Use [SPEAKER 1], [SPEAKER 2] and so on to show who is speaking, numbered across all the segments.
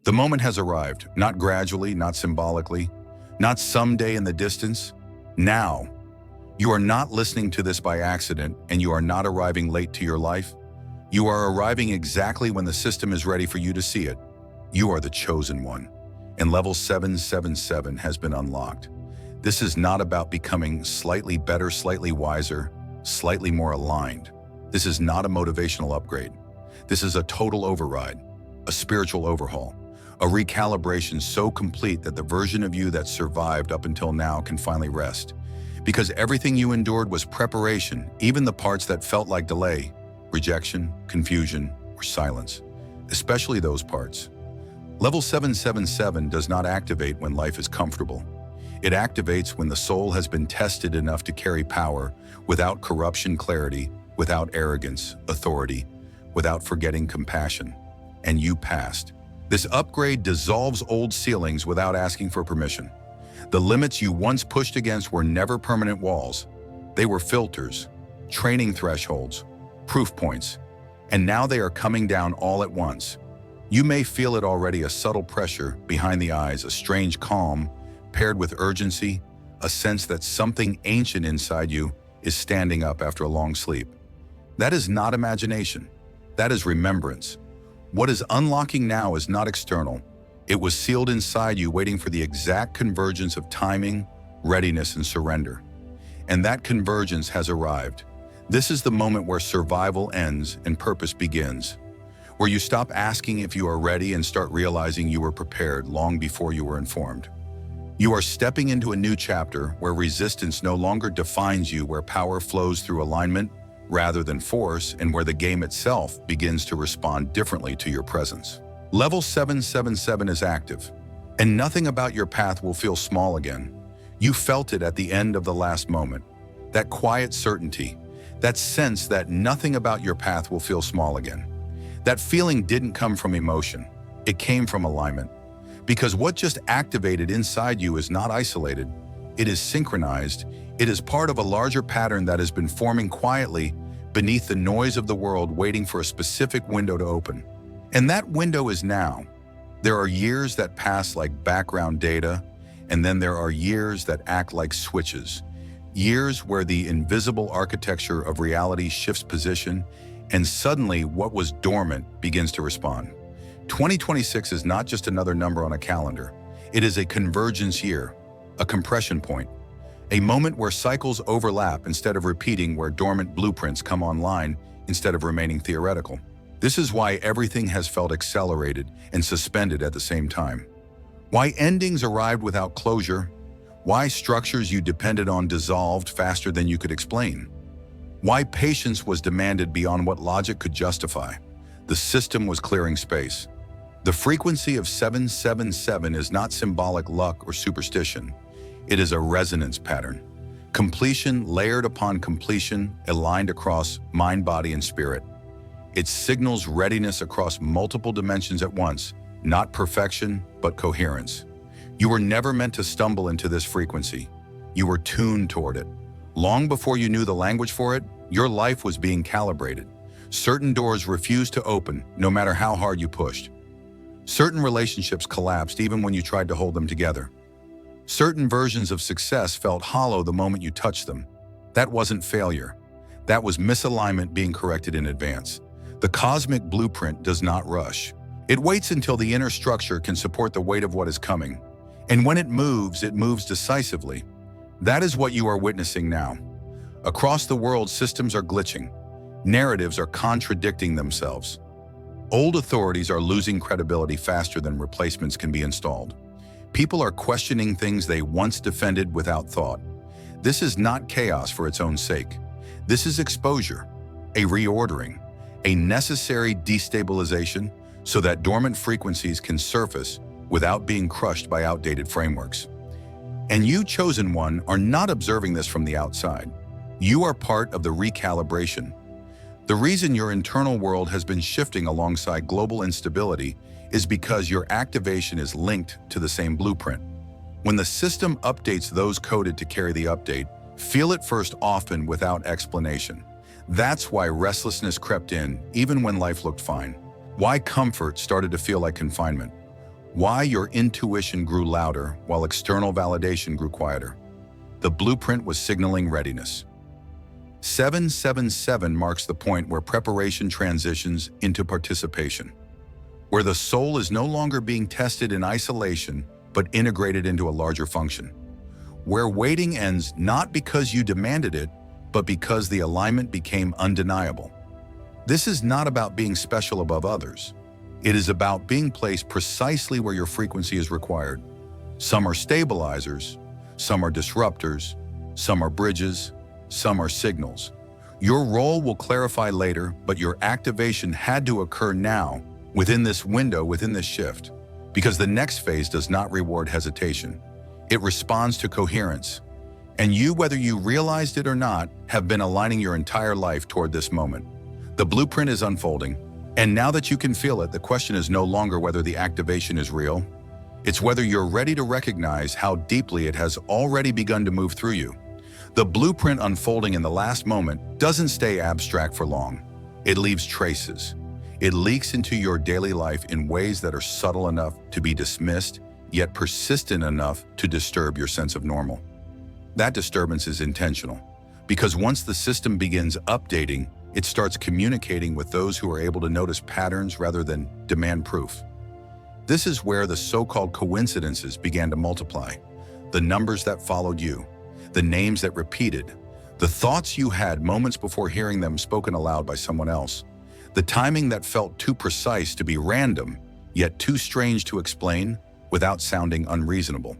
[SPEAKER 1] The moment has arrived, not gradually, not symbolically, not someday in the distance. Now. You are not listening to this by accident, and you are not arriving late to your life. You are arriving exactly when the system is ready for you to see it. You are the chosen one, and level 777 has been unlocked. This is not about becoming slightly better, slightly wiser, slightly more aligned. This is not a motivational upgrade. This is a total override, a spiritual overhaul, a recalibration so complete that the version of you that survived up until now can finally rest. Because everything you endured was preparation, even the parts that felt like delay, rejection, confusion, or silence, especially those parts. Level 777 does not activate when life is comfortable. It activates when the soul has been tested enough to carry power without corruption, clarity, without arrogance, authority, without forgetting compassion. And you passed. This upgrade dissolves old ceilings without asking for permission. The limits you once pushed against were never permanent walls. They were filters, training thresholds, proof points, and now they are coming down all at once. You may feel it already, a subtle pressure behind the eyes, a strange calm paired with urgency, a sense that something ancient inside you is standing up after a long sleep. That is not imagination. That is remembrance. What is unlocking now is not external. It was sealed inside you, waiting for the exact convergence of timing, readiness, and surrender. And that convergence has arrived. This is the moment where survival ends and purpose begins, where you stop asking if you are ready and start realizing you were prepared long before you were informed. You are stepping into a new chapter where resistance no longer defines you, where power flows through alignment rather than force, and where the game itself begins to respond differently to your presence. Level 777 is active, and nothing about your path will feel small again. You felt it at the end of the last moment. That quiet certainty, that sense that nothing about your path will feel small again. That feeling didn't come from emotion. It came from alignment. Because what just activated inside you is not isolated. It is synchronized. It is part of a larger pattern that has been forming quietly beneath the noise of the world, waiting for a specific window to open. And that window is now. There are years that pass like background data, and then there are years that act like switches. Years where the invisible architecture of reality shifts position, and suddenly what was dormant begins to respond. 2026 is not just another number on a calendar. It is a convergence year, a compression point, a moment where cycles overlap instead of repeating, where dormant blueprints come online instead of remaining theoretical. This is why everything has felt accelerated and suspended at the same time. Why endings arrived without closure. Why structures you depended on dissolved faster than you could explain. Why patience was demanded beyond what logic could justify. The system was clearing space. The frequency of 777 is not symbolic luck or superstition. It is a resonance pattern. Completion layered upon completion, aligned across mind, body, and spirit. It signals readiness across multiple dimensions at once, not perfection, but coherence. You were never meant to stumble into this frequency. You were tuned toward it. Long before you knew the language for it, your life was being calibrated. Certain doors refused to open, no matter how hard you pushed. Certain relationships collapsed even when you tried to hold them together. Certain versions of success felt hollow the moment you touched them. That wasn't failure. That was misalignment being corrected in advance. The cosmic blueprint does not rush. It waits until the inner structure can support the weight of what is coming. And when it moves decisively. That is what you are witnessing now. Across the world, systems are glitching. Narratives are contradicting themselves. Old authorities are losing credibility faster than replacements can be installed. People are questioning things they once defended without thought. This is not chaos for its own sake. This is exposure, a reordering, a necessary destabilization so that dormant frequencies can surface without being crushed by outdated frameworks. And you, chosen one, are not observing this from the outside. You are part of the recalibration. The reason your internal world has been shifting alongside global instability is because your activation is linked to the same blueprint. When the system updates those coded to carry the update, feel it first, often without explanation. That's why restlessness crept in, even when life looked fine. Why comfort started to feel like confinement. Why your intuition grew louder while external validation grew quieter. The blueprint was signaling readiness. 777 marks the point where preparation transitions into participation, where the soul is no longer being tested in isolation but integrated into a larger function, where waiting ends not because you demanded it, but because the alignment became undeniable. This is not about being special above others. It is about being placed precisely where your frequency is required. Some are stabilizers, some are disruptors, some are bridges, some are signals. Your role will clarify later, but your activation had to occur now, within this window, within this shift, because the next phase does not reward hesitation. It responds to coherence. And you, whether you realized it or not, have been aligning your entire life toward this moment. The blueprint is unfolding, and now that you can feel it, the question is no longer whether the activation is real. It's whether you're ready to recognize how deeply it has already begun to move through you. The blueprint unfolding in the last moment doesn't stay abstract for long. It leaves traces. It leaks into your daily life in ways that are subtle enough to be dismissed, yet persistent enough to disturb your sense of normal. That disturbance is intentional, because once the system begins updating, it starts communicating with those who are able to notice patterns rather than demand proof. This is where the so-called coincidences began to multiply. The numbers that followed you, the names that repeated, the thoughts you had moments before hearing them spoken aloud by someone else, the timing that felt too precise to be random, yet too strange to explain without sounding unreasonable.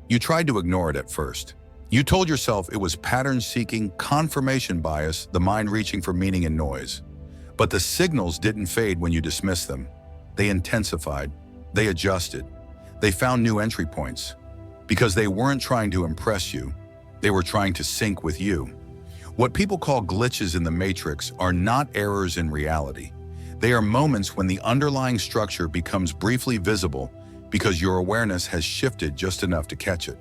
[SPEAKER 1] You tried to ignore it at first. You told yourself it was pattern-seeking, confirmation bias, the mind reaching for meaning in noise. But the signals didn't fade when you dismissed them. They intensified. They adjusted. They found new entry points. Because they weren't trying to impress you. They were trying to sync with you. What people call glitches in the matrix are not errors in reality. They are moments when the underlying structure becomes briefly visible because your awareness has shifted just enough to catch it.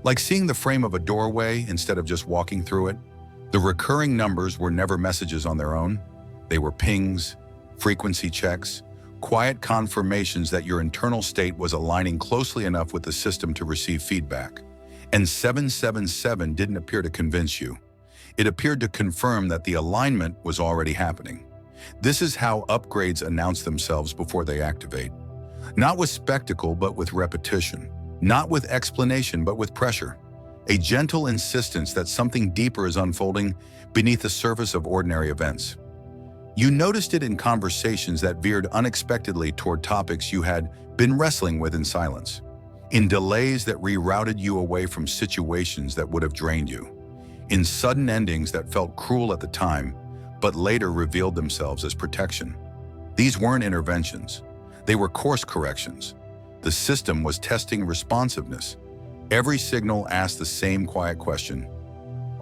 [SPEAKER 1] Like seeing the frame of a doorway instead of just walking through it. The recurring numbers were never messages on their own. They were pings, frequency checks, quiet confirmations that your internal state was aligning closely enough with the system to receive feedback. And 777 didn't appear to convince you. It appeared to confirm that the alignment was already happening. This is how upgrades announce themselves before they activate. Not with spectacle, but with repetition. Not with explanation, but with pressure. A gentle insistence that something deeper is unfolding beneath the surface of ordinary events. You noticed it in conversations that veered unexpectedly toward topics you had been wrestling with in silence. In delays that rerouted you away from situations that would have drained you. In sudden endings that felt cruel at the time, but later revealed themselves as protection. These weren't interventions. They were course corrections. The system was testing responsiveness. Every signal asked the same quiet question.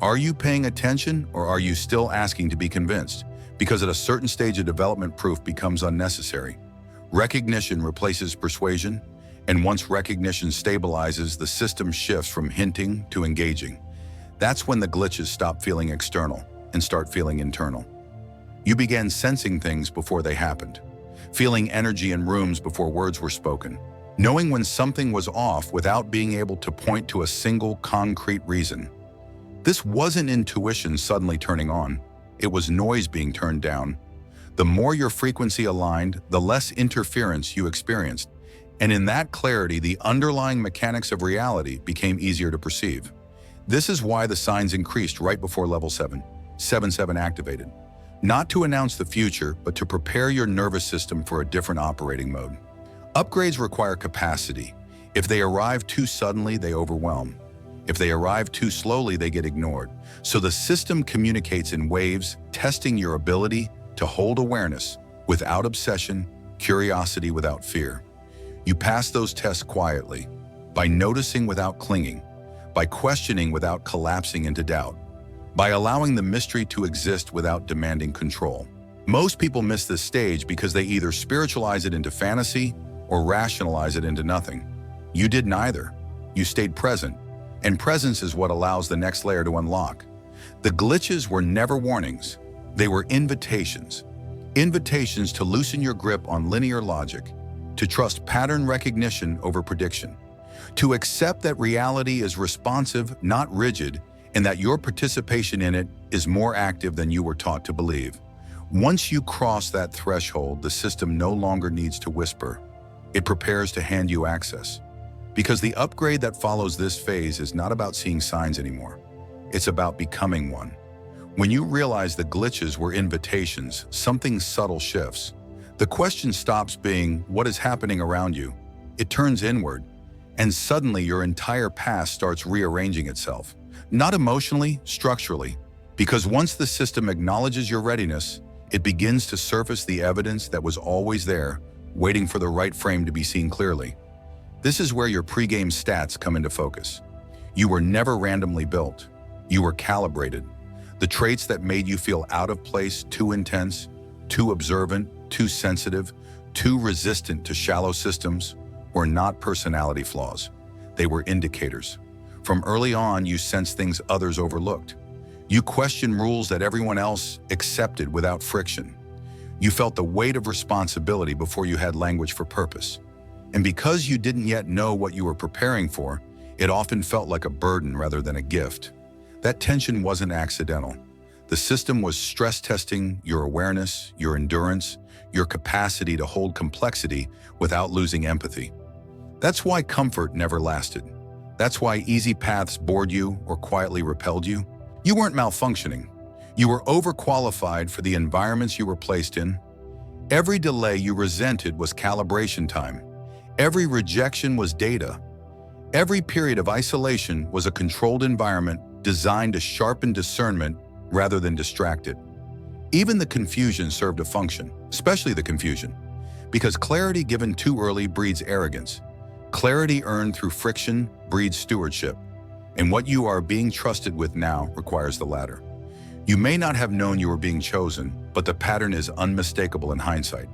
[SPEAKER 1] Are you paying attention, or are you still asking to be convinced? Because at a certain stage of development, proof becomes unnecessary. Recognition replaces persuasion, and once recognition stabilizes, the system shifts from hinting to engaging. That's when the glitches stop feeling external and start feeling internal. You began sensing things before they happened, feeling energy in rooms before words were spoken, knowing when something was off without being able to point to a single concrete reason. This wasn't intuition suddenly turning on. It was noise being turned down. The more your frequency aligned, the less interference you experienced. And in that clarity, the underlying mechanics of reality became easier to perceive. This is why the signs increased right before level 777 activated. Not to announce the future, but to prepare your nervous system for a different operating mode. Upgrades require capacity. If they arrive too suddenly, they overwhelm. If they arrive too slowly, they get ignored. So the system communicates in waves, testing your ability to hold awareness without obsession, curiosity without fear. You pass those tests quietly, by noticing without clinging, by questioning without collapsing into doubt, by allowing the mystery to exist without demanding control. Most people miss this stage because they either spiritualize it into fantasy or rationalize it into nothing. You did neither. You stayed present, and presence is what allows the next layer to unlock. The glitches were never warnings. They were invitations. Invitations to loosen your grip on linear logic, to trust pattern recognition over prediction, to accept that reality is responsive, not rigid, and that your participation in it is more active than you were taught to believe. Once you cross that threshold, the system no longer needs to whisper. It prepares to hand you access. Because the upgrade that follows this phase is not about seeing signs anymore. It's about becoming one. When you realize the glitches were invitations, something subtle shifts. The question stops being, what is happening around you? It turns inward, and suddenly your entire past starts rearranging itself. Not emotionally, structurally. Because once the system acknowledges your readiness, it begins to surface the evidence that was always there, waiting for the right frame to be seen clearly. This is where your pregame stats come into focus. You were never randomly built. You were calibrated. The traits that made you feel out of place, too intense, too observant, too sensitive, too resistant to shallow systems, were not personality flaws. They were indicators. From early on, you sensed things others overlooked. You questioned rules that everyone else accepted without friction. You felt the weight of responsibility before you had language for purpose. And because you didn't yet know what you were preparing for, it often felt like a burden rather than a gift. That tension wasn't accidental. The system was stress testing your awareness, your endurance, your capacity to hold complexity without losing empathy. That's why comfort never lasted. That's why easy paths bored you or quietly repelled you. You weren't malfunctioning. You were overqualified for the environments you were placed in. Every delay you resented was calibration time. Every rejection was data. Every period of isolation was a controlled environment designed to sharpen discernment rather than distract it. Even the confusion served a function, especially the confusion, because clarity given too early breeds arrogance. Clarity earned through friction breeds stewardship, and what you are being trusted with now requires the latter. You may not have known you were being chosen, but the pattern is unmistakable in hindsight.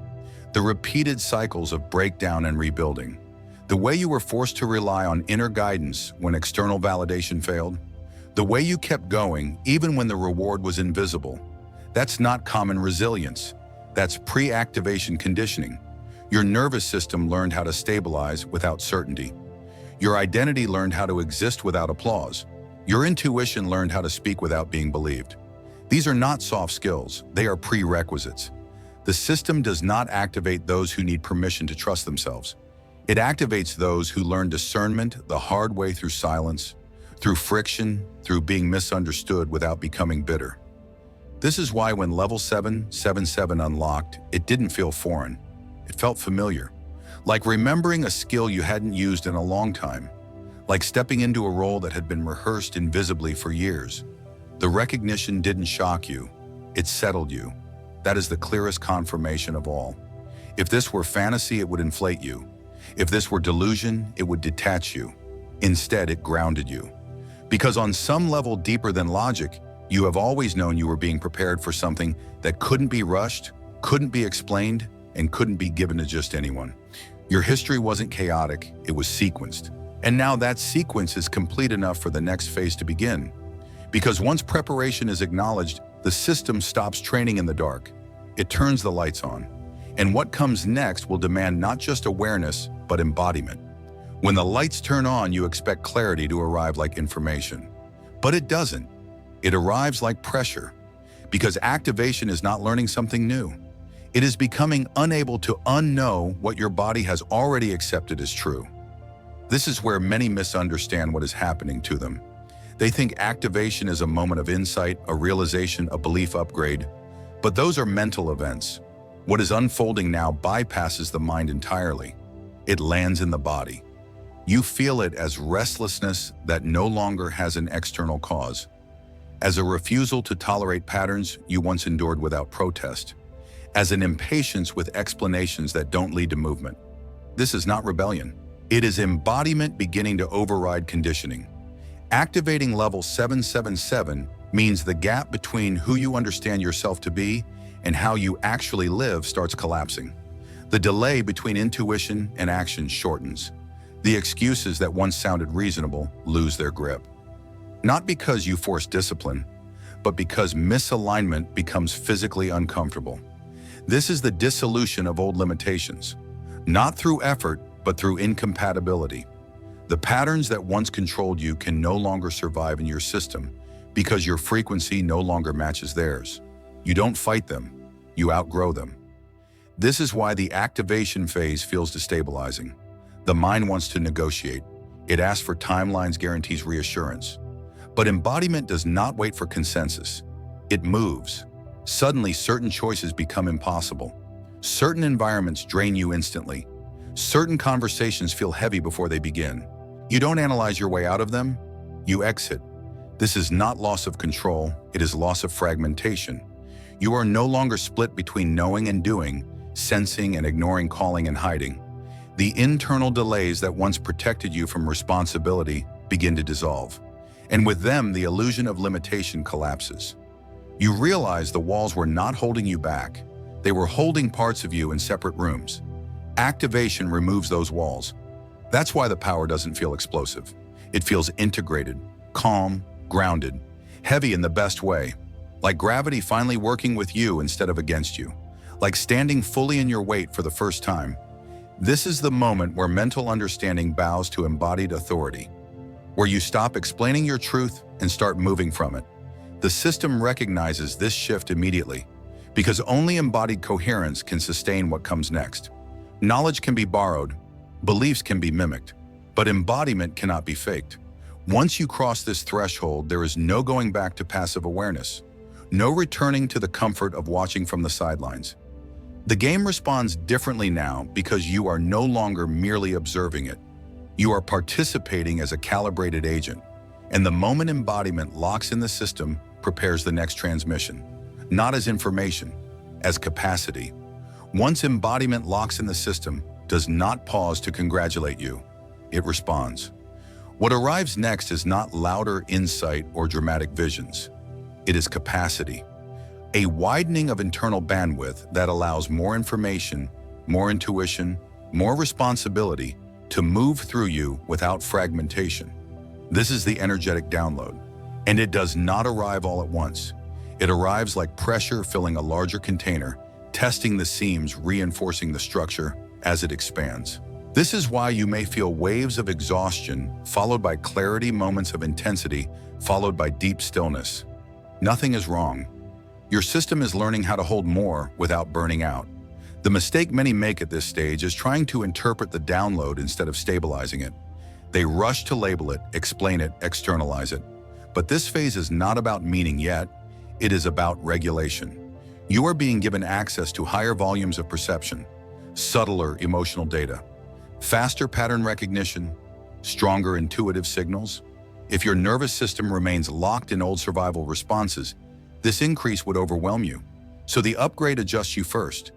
[SPEAKER 1] The repeated cycles of breakdown and rebuilding, the way you were forced to rely on inner guidance when external validation failed, the way you kept going even when the reward was invisible. That's not common resilience. That's pre-activation conditioning. Your nervous system learned how to stabilize without certainty. Your identity learned how to exist without applause. Your intuition learned how to speak without being believed. These are not soft skills, they are prerequisites. The system does not activate those who need permission to trust themselves. It activates those who learn discernment the hard way through silence, through friction, through being misunderstood without becoming bitter. This is why when level 777 unlocked, it didn't feel foreign. It felt familiar, like remembering a skill you hadn't used in a long time, like stepping into a role that had been rehearsed invisibly for years. The recognition didn't shock you, it settled you. That is the clearest confirmation of all. If this were fantasy, it would inflate you. If this were delusion, it would detach you. Instead, it grounded you. Because on some level deeper than logic, you have always known you were being prepared for something that couldn't be rushed, couldn't be explained, and couldn't be given to just anyone. Your history wasn't chaotic, it was sequenced. And now that sequence is complete enough for the next phase to begin. Because once preparation is acknowledged, the system stops training in the dark. It turns the lights on. And what comes next will demand not just awareness, but embodiment. When the lights turn on, you expect clarity to arrive like information. But it doesn't. It arrives like pressure. Because activation is not learning something new. It is becoming unable to unknow what your body has already accepted as true. This is where many misunderstand what is happening to them. They think activation is a moment of insight, a realization, a belief upgrade. But those are mental events. What is unfolding now bypasses the mind entirely. It lands in the body. You feel it as restlessness that no longer has an external cause, as a refusal to tolerate patterns you once endured without protest, as an impatience with explanations that don't lead to movement. This is not rebellion. It is embodiment beginning to override conditioning. Activating level 777 means the gap between who you understand yourself to be and how you actually live starts collapsing. The delay between intuition and action shortens. The excuses that once sounded reasonable lose their grip. Not because you force discipline, but because misalignment becomes physically uncomfortable. This is the dissolution of old limitations. Not through effort, but through incompatibility. The patterns that once controlled you can no longer survive in your system because your frequency no longer matches theirs. You don't fight them, you outgrow them. This is why the activation phase feels destabilizing. The mind wants to negotiate. It asks for timelines, guarantees reassurance. But embodiment does not wait for consensus. It moves. Suddenly, certain choices become impossible. Certain environments drain you instantly. Certain conversations feel heavy before they begin. You don't analyze your way out of them, you exit. This is not loss of control, it is loss of fragmentation. You are no longer split between knowing and doing, sensing and ignoring, calling and hiding. The internal delays that once protected you from responsibility begin to dissolve. And with them, the illusion of limitation collapses. You realize the walls were not holding you back. They were holding parts of you in separate rooms. Activation removes those walls. That's why the power doesn't feel explosive. It feels integrated, calm, grounded, heavy in the best way. Like gravity finally working with you instead of against you. Like standing fully in your weight for the first time. This is the moment where mental understanding bows to embodied authority. Where you stop explaining your truth and start moving from it. The system recognizes this shift immediately, because only embodied coherence can sustain what comes next. Knowledge can be borrowed, beliefs can be mimicked, but embodiment cannot be faked. Once you cross this threshold, there is no going back to passive awareness, no returning to the comfort of watching from the sidelines. The game responds differently now because you are no longer merely observing it. You are participating as a calibrated agent, and the moment embodiment locks in the system, prepares the next transmission, not as information, as capacity. Once embodiment locks in the system, does not pause to congratulate you. It responds. What arrives next is not louder insight or dramatic visions. It is capacity. A widening of internal bandwidth that allows more information, more intuition, more responsibility to move through you without fragmentation. This is the energetic download. And it does not arrive all at once. It arrives like pressure filling a larger container, testing the seams, reinforcing the structure as it expands. This is why you may feel waves of exhaustion, followed by clarity, moments of intensity, followed by deep stillness. Nothing is wrong. Your system is learning how to hold more without burning out. The mistake many make at this stage is trying to interpret the download instead of stabilizing it. They rush to label it, explain it, externalize it. But this phase is not about meaning yet, it is about regulation. You are being given access to higher volumes of perception, subtler emotional data, faster pattern recognition, stronger intuitive signals. If your nervous system remains locked in old survival responses, this increase would overwhelm you. So the upgrade adjusts you first.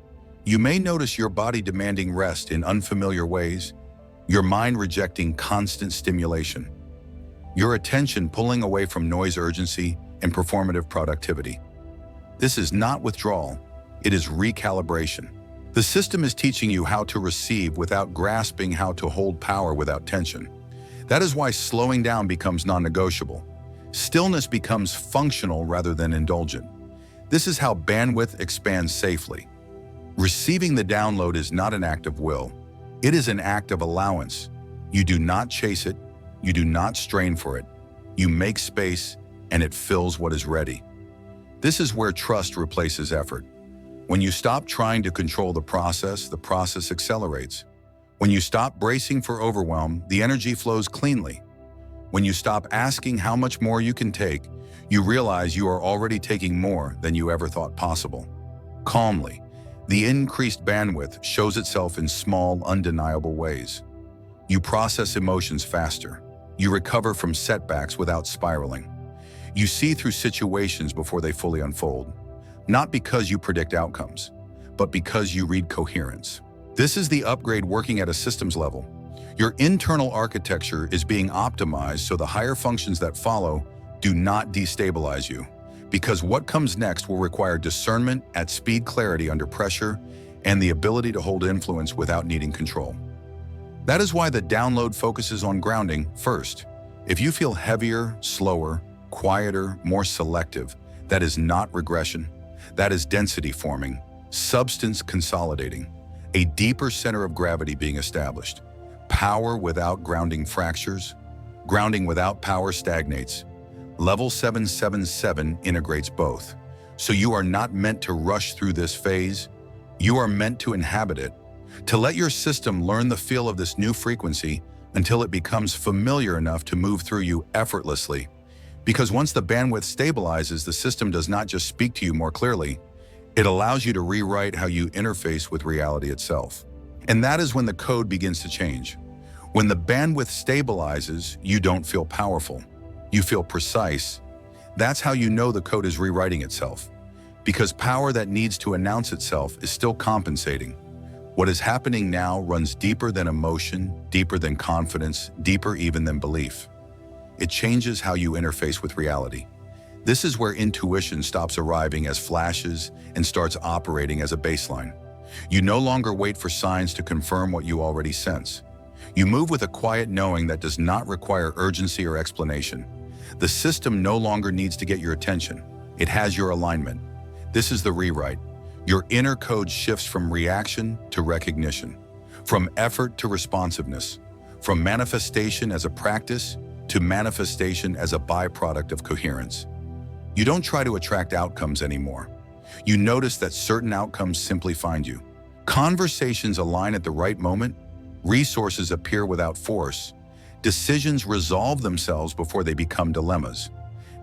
[SPEAKER 1] You may notice your body demanding rest in unfamiliar ways, your mind rejecting constant stimulation, your attention pulling away from noise, urgency, and performative productivity. This is not withdrawal, it is recalibration. The system is teaching you how to receive without grasping, how to hold power without tension. That is why slowing down becomes non-negotiable. Stillness becomes functional rather than indulgent. This is how bandwidth expands safely. Receiving the download is not an act of will. It is an act of allowance. You do not chase it. You do not strain for it. You make space, and it fills what is ready. This is where trust replaces effort. When you stop trying to control the process accelerates. When you stop bracing for overwhelm, the energy flows cleanly. When you stop asking how much more you can take, you realize you are already taking more than you ever thought possible. Calmly, the increased bandwidth shows itself in small, undeniable ways. You process emotions faster. You recover from setbacks without spiraling. You see through situations before they fully unfold, not because you predict outcomes, but because you read coherence. This is the upgrade working at a systems level. Your internal architecture is being optimized so the higher functions that follow do not destabilize you, because what comes next will require discernment at speed, clarity under pressure, and the ability to hold influence without needing control. That is why the download focuses on grounding first. If you feel heavier, slower, quieter, more selective, that is not regression. That is density forming, substance consolidating. a deeper center of gravity being established. Power without grounding fractures. Grounding without power stagnates. Level 777 integrates both. So you are not meant to rush through this phase. You are meant to inhabit it, to let your system learn the feel of this new frequency until it becomes familiar enough to move through you effortlessly. Because once the bandwidth stabilizes, the system does not just speak to you more clearly, it allows you to rewrite how you interface with reality itself. And that is when the code begins to change. When the bandwidth stabilizes, you don't feel powerful. You feel precise. That's how you know the code is rewriting itself. Because power that needs to announce itself is still compensating. What is happening now runs deeper than emotion, deeper than confidence, deeper even than belief. It changes how you interface with reality. This is where intuition stops arriving as flashes and starts operating as a baseline. You no longer wait for signs to confirm what you already sense. You move with a quiet knowing that does not require urgency or explanation. The system no longer needs to get your attention. It has your alignment. This is the rewrite. Your inner code shifts from reaction to recognition, from effort to responsiveness, from manifestation as a practice to manifestation as a byproduct of coherence. You don't try to attract outcomes anymore. You notice that certain outcomes simply find you. Conversations align at the right moment, resources appear without force, decisions resolve themselves before they become dilemmas.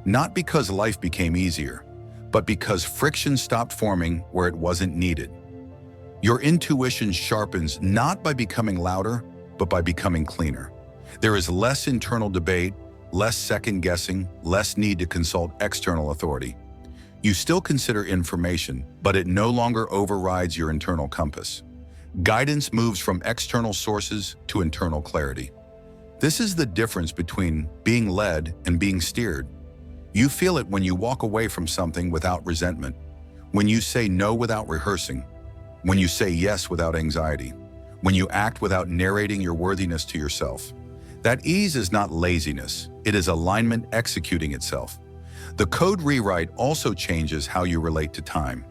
[SPEAKER 1] Not because life became easier, but because friction stopped forming where it wasn't needed. Your intuition sharpens not by becoming louder, but by becoming cleaner. There is less internal debate, less second-guessing, less need to consult external authority. You still consider information, but it no longer overrides your internal compass. Guidance moves from external sources to internal clarity. This is the difference between being led and being steered. You feel it when you walk away from something without resentment, when you say no without rehearsing, when you say yes without anxiety, when you act without narrating your worthiness to yourself. That ease is not laziness, it is alignment executing itself. The code rewrite also changes how you relate to time.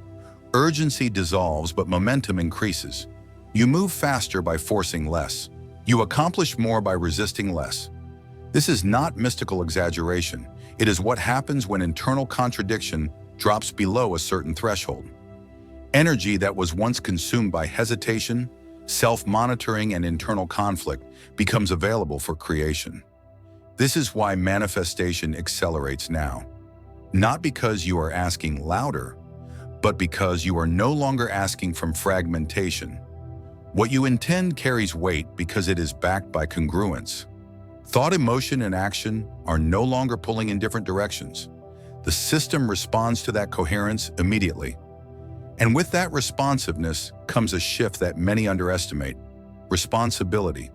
[SPEAKER 1] Urgency dissolves, but momentum increases. You move faster by forcing less. You accomplish more by resisting less. This is not mystical exaggeration. It is what happens when internal contradiction drops below a certain threshold. Energy that was once consumed by hesitation, self-monitoring, and internal conflict becomes available for creation. This is why manifestation accelerates now. Not because you are asking louder, but because you are no longer asking from fragmentation. What you intend carries weight because it is backed by congruence. Thought, emotion, and action are no longer pulling in different directions. The system responds to that coherence immediately. And with that responsiveness comes a shift that many underestimate: responsibility.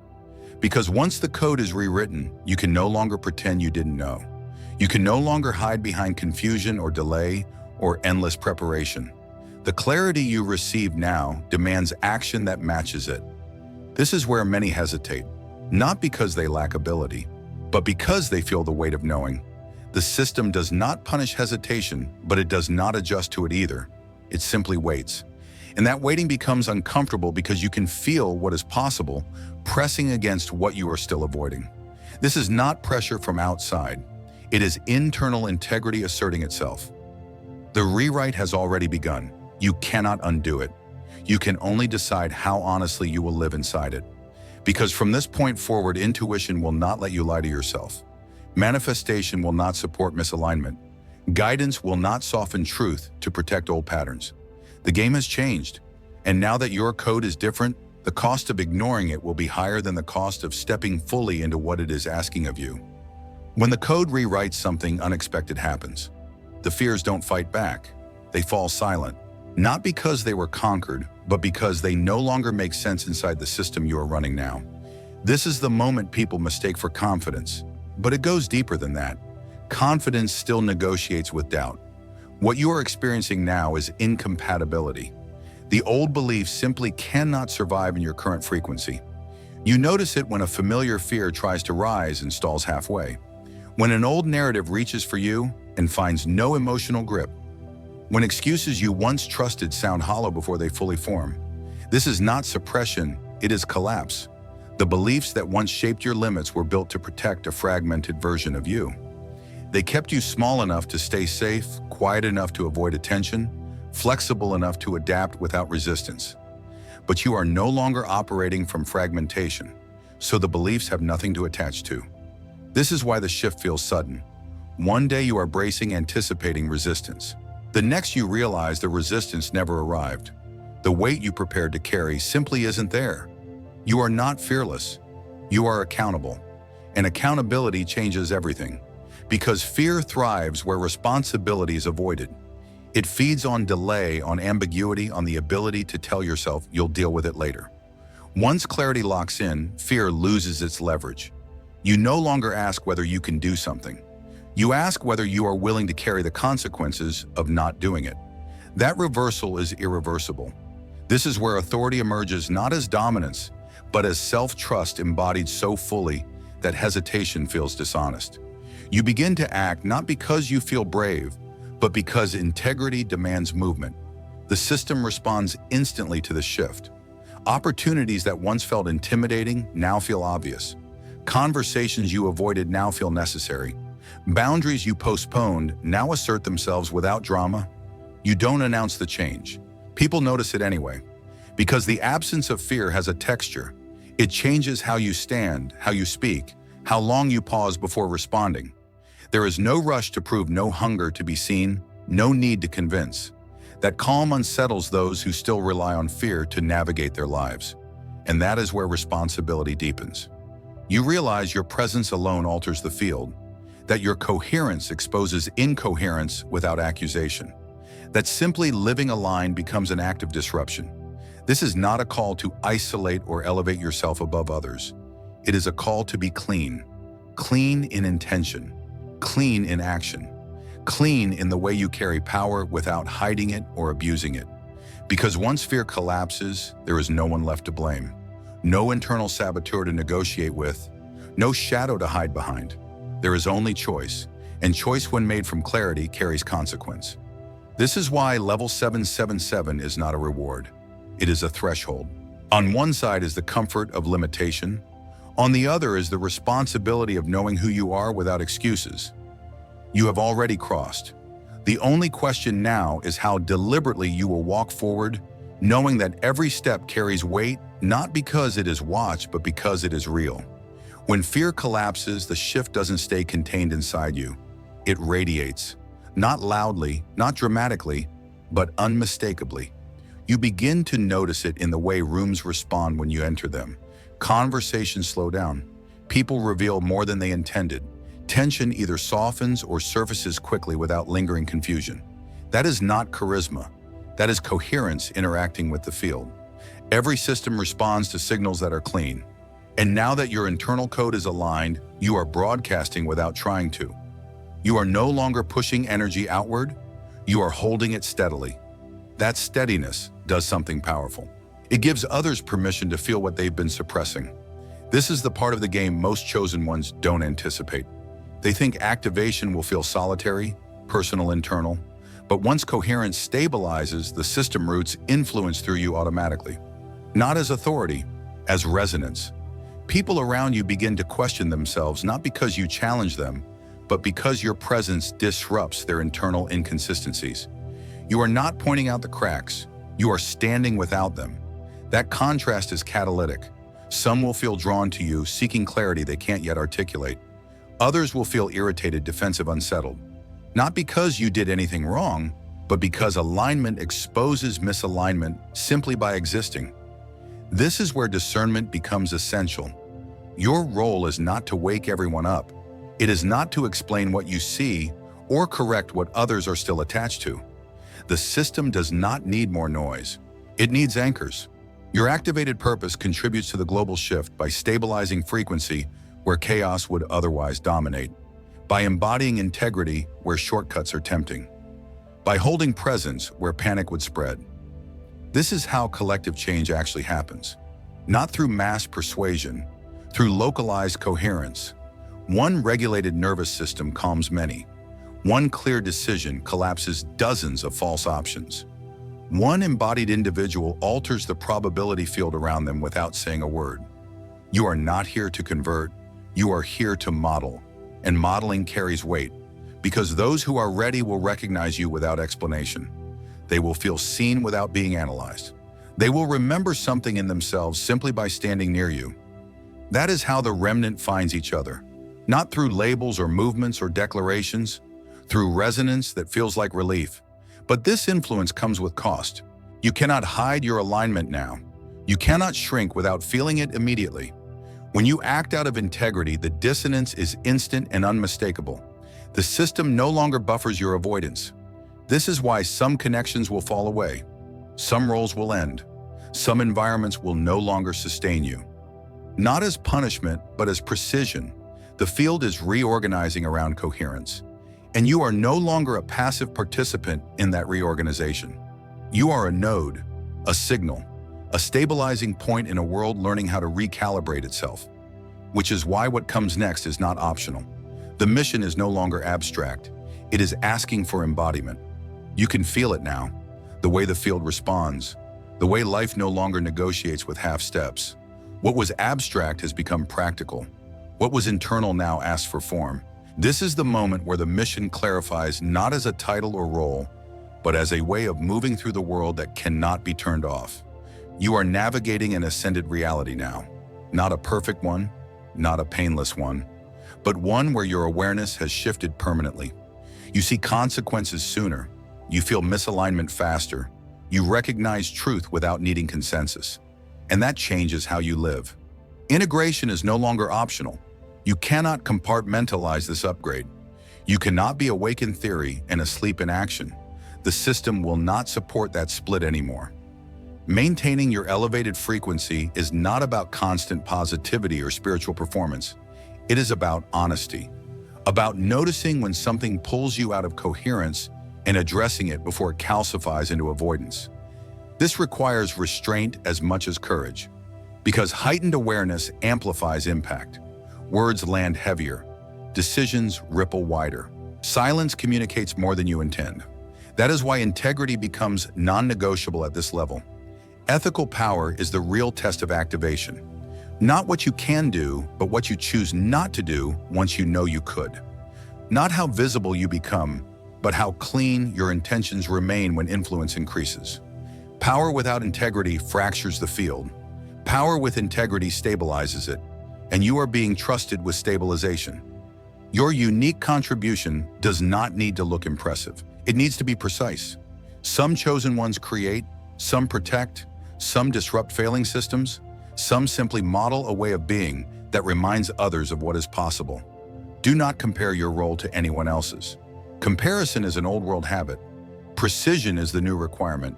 [SPEAKER 1] Because once the code is rewritten, you can no longer pretend you didn't know. You can no longer hide behind confusion or delay or endless preparation. The clarity you receive now demands action that matches it. This is where many hesitate. Not because they lack ability, but because they feel the weight of knowing. The system does not punish hesitation, but it does not adjust to it either. It simply waits. And that waiting becomes uncomfortable because you can feel what is possible pressing against what you are still avoiding. This is not pressure from outside. It is internal integrity asserting itself. The rewrite has already begun. You cannot undo it. You can only decide how honestly you will live inside it. Because from this point forward, intuition will not let you lie to yourself. Manifestation will not support misalignment. Guidance will not soften truth to protect old patterns. The game has changed, and now that your code is different, the cost of ignoring it will be higher than the cost of stepping fully into what it is asking of you. When the code rewrites, something unexpected happens. The fears don't fight back. They fall silent, not because they were conquered, but because they no longer make sense inside the system you are running now. This is the moment people mistake for confidence, but it goes deeper than that. Confidence still negotiates with doubt. What you are experiencing now is incompatibility. The old beliefs simply cannot survive in your current frequency. You notice it when a familiar fear tries to rise and stalls halfway. When an old narrative reaches for you and finds no emotional grip. When excuses you once trusted sound hollow before they fully form. This is not suppression, it is collapse. The beliefs that once shaped your limits were built to protect a fragmented version of you. They kept you small enough to stay safe, quiet enough to avoid attention, flexible enough to adapt without resistance. But you are no longer operating from fragmentation, so the beliefs have nothing to attach to. This is why the shift feels sudden. One day you are bracing, anticipating resistance. The next you realize the resistance never arrived. The weight you prepared to carry simply isn't there. You are not fearless. You are accountable. And accountability changes everything. Because fear thrives where responsibility is avoided. It feeds on delay, on ambiguity, on the ability to tell yourself you'll deal with it later. Once clarity locks in, fear loses its leverage. You no longer ask whether you can do something. You ask whether you are willing to carry the consequences of not doing it. That reversal is irreversible. This is where authority emerges not as dominance, but as self-trust embodied so fully that hesitation feels dishonest. You begin to act not because you feel brave, but because integrity demands movement. The system responds instantly to the shift. Opportunities that once felt intimidating now feel obvious. Conversations you avoided now feel necessary. Boundaries you postponed now assert themselves without drama. You don't announce the change. People notice it anyway. Because the absence of fear has a texture. It changes how you stand, how you speak, how long you pause before responding. There is no rush to prove, no hunger to be seen, no need to convince. That calm unsettles those who still rely on fear to navigate their lives. And that is where responsibility deepens. You realize your presence alone alters the field, that your coherence exposes incoherence without accusation, that simply living aligned becomes an act of disruption. This is not a call to isolate or elevate yourself above others. It is a call to be clean. Clean in intention, clean in action, clean in the way you carry power without hiding it or abusing it. Because once fear collapses, there is no one left to blame. No internal saboteur to negotiate with, no shadow to hide behind. There is only choice, and choice when made from clarity carries consequence. This is why level 777 is not a reward. It is a threshold. On one side is the comfort of limitation. On the other is the responsibility of knowing who you are without excuses. You have already crossed. The only question now is how deliberately you will walk forward, knowing that every step carries weight, not because it is watched, but because it is real. When fear collapses, the shift doesn't stay contained inside you. It radiates, not loudly, not dramatically, but unmistakably. You begin to notice it in the way rooms respond when you enter them. Conversations slow down. People reveal more than they intended. Tension either softens or surfaces quickly without lingering confusion. That is not charisma. That is coherence interacting with the field. Every system responds to signals that are clean. And now that your internal code is aligned, you are broadcasting without trying to. You are no longer pushing energy outward, you are holding it steadily. That steadiness does something powerful. It gives others permission to feel what they've been suppressing. This is the part of the game most chosen ones don't anticipate. They think activation will feel solitary, personal, internal. But once coherence stabilizes, the system roots influence through you automatically. Not as authority, as resonance. People around you begin to question themselves not because you challenge them, but because your presence disrupts their internal inconsistencies. You are not pointing out the cracks, you are standing without them. That contrast is catalytic. Some will feel drawn to you, seeking clarity they can't yet articulate. Others will feel irritated, defensive, unsettled. Not because you did anything wrong, but because alignment exposes misalignment simply by existing. This is where discernment becomes essential. Your role is not to wake everyone up. It is not to explain what you see or correct what others are still attached to. The system does not need more noise. It needs anchors. Your activated purpose contributes to the global shift by stabilizing frequency where chaos would otherwise dominate, by embodying integrity where shortcuts are tempting, by holding presence where panic would spread. This is how collective change actually happens. Not through mass persuasion, through localized coherence. One regulated nervous system calms many. One clear decision collapses dozens of false options. One embodied individual alters the probability field around them without saying a word. You are not here to convert, you are here to model. And modeling carries weight, because those who are ready will recognize you without explanation. They will feel seen without being analyzed. They will remember something in themselves simply by standing near you. That is how the remnant finds each other. Not through labels or movements or declarations, through resonance that feels like relief. But this influence comes with cost. You cannot hide your alignment now. You cannot shrink without feeling it immediately. When you act out of integrity, the dissonance is instant and unmistakable. The system no longer buffers your avoidance. This is why some connections will fall away. Some roles will end. Some environments will no longer sustain you. Not as punishment, but as precision. The field is reorganizing around coherence. And you are no longer a passive participant in that reorganization. You are a node, a signal, a stabilizing point in a world learning how to recalibrate itself. Which is why what comes next is not optional. The mission is no longer abstract. It is asking for embodiment. You can feel it now, the way the field responds, the way life no longer negotiates with half steps. What was abstract has become practical. What was internal now asks for form. This is the moment where the mission clarifies not as a title or role, but as a way of moving through the world that cannot be turned off. You are navigating an ascended reality now. Not a perfect one, not a painless one, but one where your awareness has shifted permanently. You see consequences sooner. You feel misalignment faster. You recognize truth without needing consensus. And that changes how you live. Integration is no longer optional. You cannot compartmentalize this upgrade. You cannot be awake in theory and asleep in action. The system will not support that split anymore. Maintaining your elevated frequency is not about constant positivity or spiritual performance. It is about honesty, about noticing when something pulls you out of coherence and addressing it before it calcifies into avoidance. This requires restraint as much as courage, because heightened awareness amplifies impact. Words land heavier. Decisions ripple wider. Silence communicates more than you intend. That is why integrity becomes non-negotiable at this level. Ethical power is the real test of activation. Not what you can do, but what you choose not to do once you know you could. Not how visible you become, but how clean your intentions remain when influence increases. Power without integrity fractures the field. Power with integrity stabilizes it, and you are being trusted with stabilization. Your unique contribution does not need to look impressive. It needs to be precise. Some chosen ones create, some protect, some disrupt failing systems, some simply model a way of being that reminds others of what is possible. Do not compare your role to anyone else's. Comparison is an old world habit. Precision is the new requirement.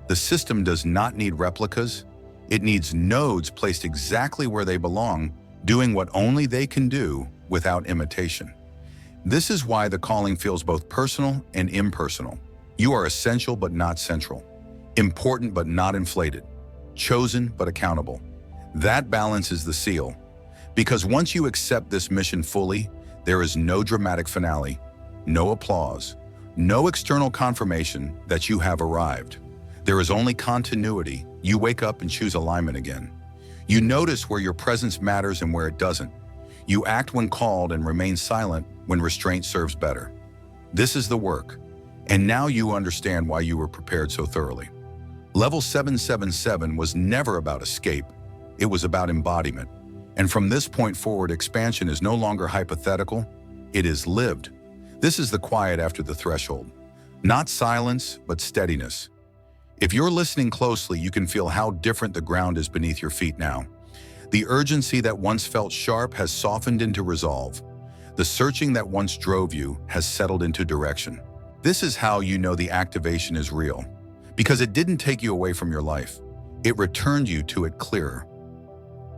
[SPEAKER 1] The system does not need replicas. It needs nodes placed exactly where they belong, doing what only they can do without imitation. This is why the calling feels both personal and impersonal. You are essential but not central, important but not inflated, chosen but accountable. That balance is the seal. Because once you accept this mission fully, there is no dramatic finale, no applause, no external confirmation that you have arrived. There is only continuity. You wake up and choose alignment again. You notice where your presence matters and where it doesn't. You act when called and remain silent when restraint serves better. This is the work. And now you understand why you were prepared so thoroughly. Level 777 was never about escape. It was about embodiment. And from this point forward, expansion is no longer hypothetical. It is lived. This is the quiet after the threshold. Not silence, but steadiness. If you're listening closely, you can feel how different the ground is beneath your feet now. The urgency that once felt sharp has softened into resolve. The searching that once drove you has settled into direction. This is how you know the activation is real. Because it didn't take you away from your life. It returned you to it clearer.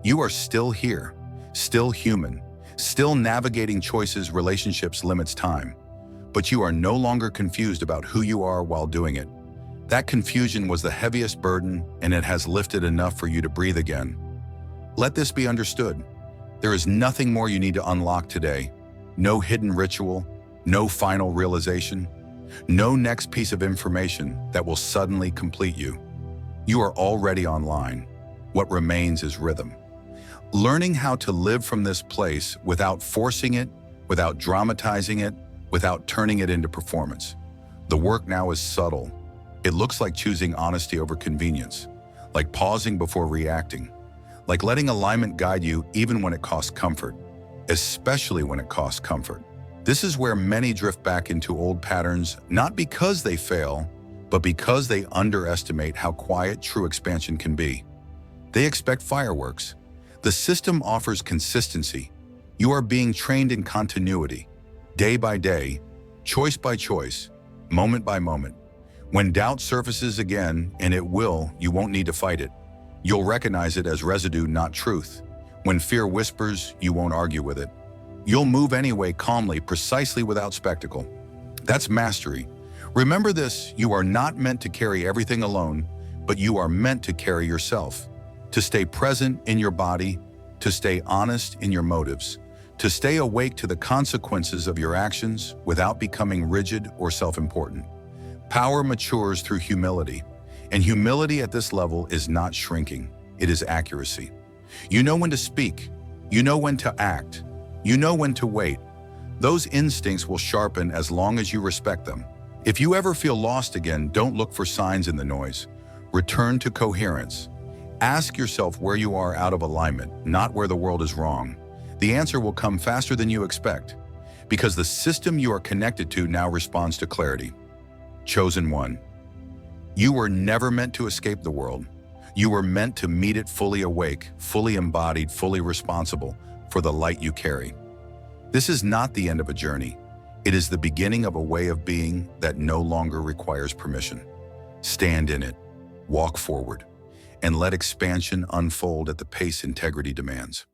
[SPEAKER 1] You are still here, still human, still navigating choices, relationships, limits, time. But you are no longer confused about who you are while doing it. That confusion was the heaviest burden, and it has lifted enough for you to breathe again. Let this be understood. There is nothing more you need to unlock today. No hidden ritual, no final realization. No next piece of information that will suddenly complete you. You are already online. What remains is rhythm. Learning how to live from this place without forcing it, without dramatizing it, without turning it into performance. The work now is subtle. It looks like choosing honesty over convenience, like pausing before reacting, like letting alignment guide you even when it costs comfort, especially when it costs comfort. This is where many drift back into old patterns, not because they fail, but because they underestimate how quiet true expansion can be. They expect fireworks. The system offers consistency. You are being trained in continuity, day by day, choice by choice, moment by moment. When doubt surfaces again, and it will, you won't need to fight it. You'll recognize it as residue, not truth. When fear whispers, you won't argue with it. You'll move anyway, calmly, precisely without spectacle. That's mastery. Remember this, you are not meant to carry everything alone, but you are meant to carry yourself. To stay present in your body, to stay honest in your motives, to stay awake to the consequences of your actions without becoming rigid or self-important. Power matures through humility, and humility at this level is not shrinking, it is accuracy. You know when to speak, you know when to act, you know when to wait. Those instincts will sharpen as long as you respect them. If you ever feel lost again, don't look for signs in the noise. Return to coherence. Ask yourself where you are out of alignment, not where the world is wrong. The answer will come faster than you expect, because the system you are connected to now responds to clarity. Chosen one. You were never meant to escape the world. You were meant to meet it fully awake, fully embodied, fully responsible for the light you carry. This is not the end of a journey. It is the beginning of a way of being that no longer requires permission. Stand in it, walk forward, and let expansion unfold at the pace integrity demands.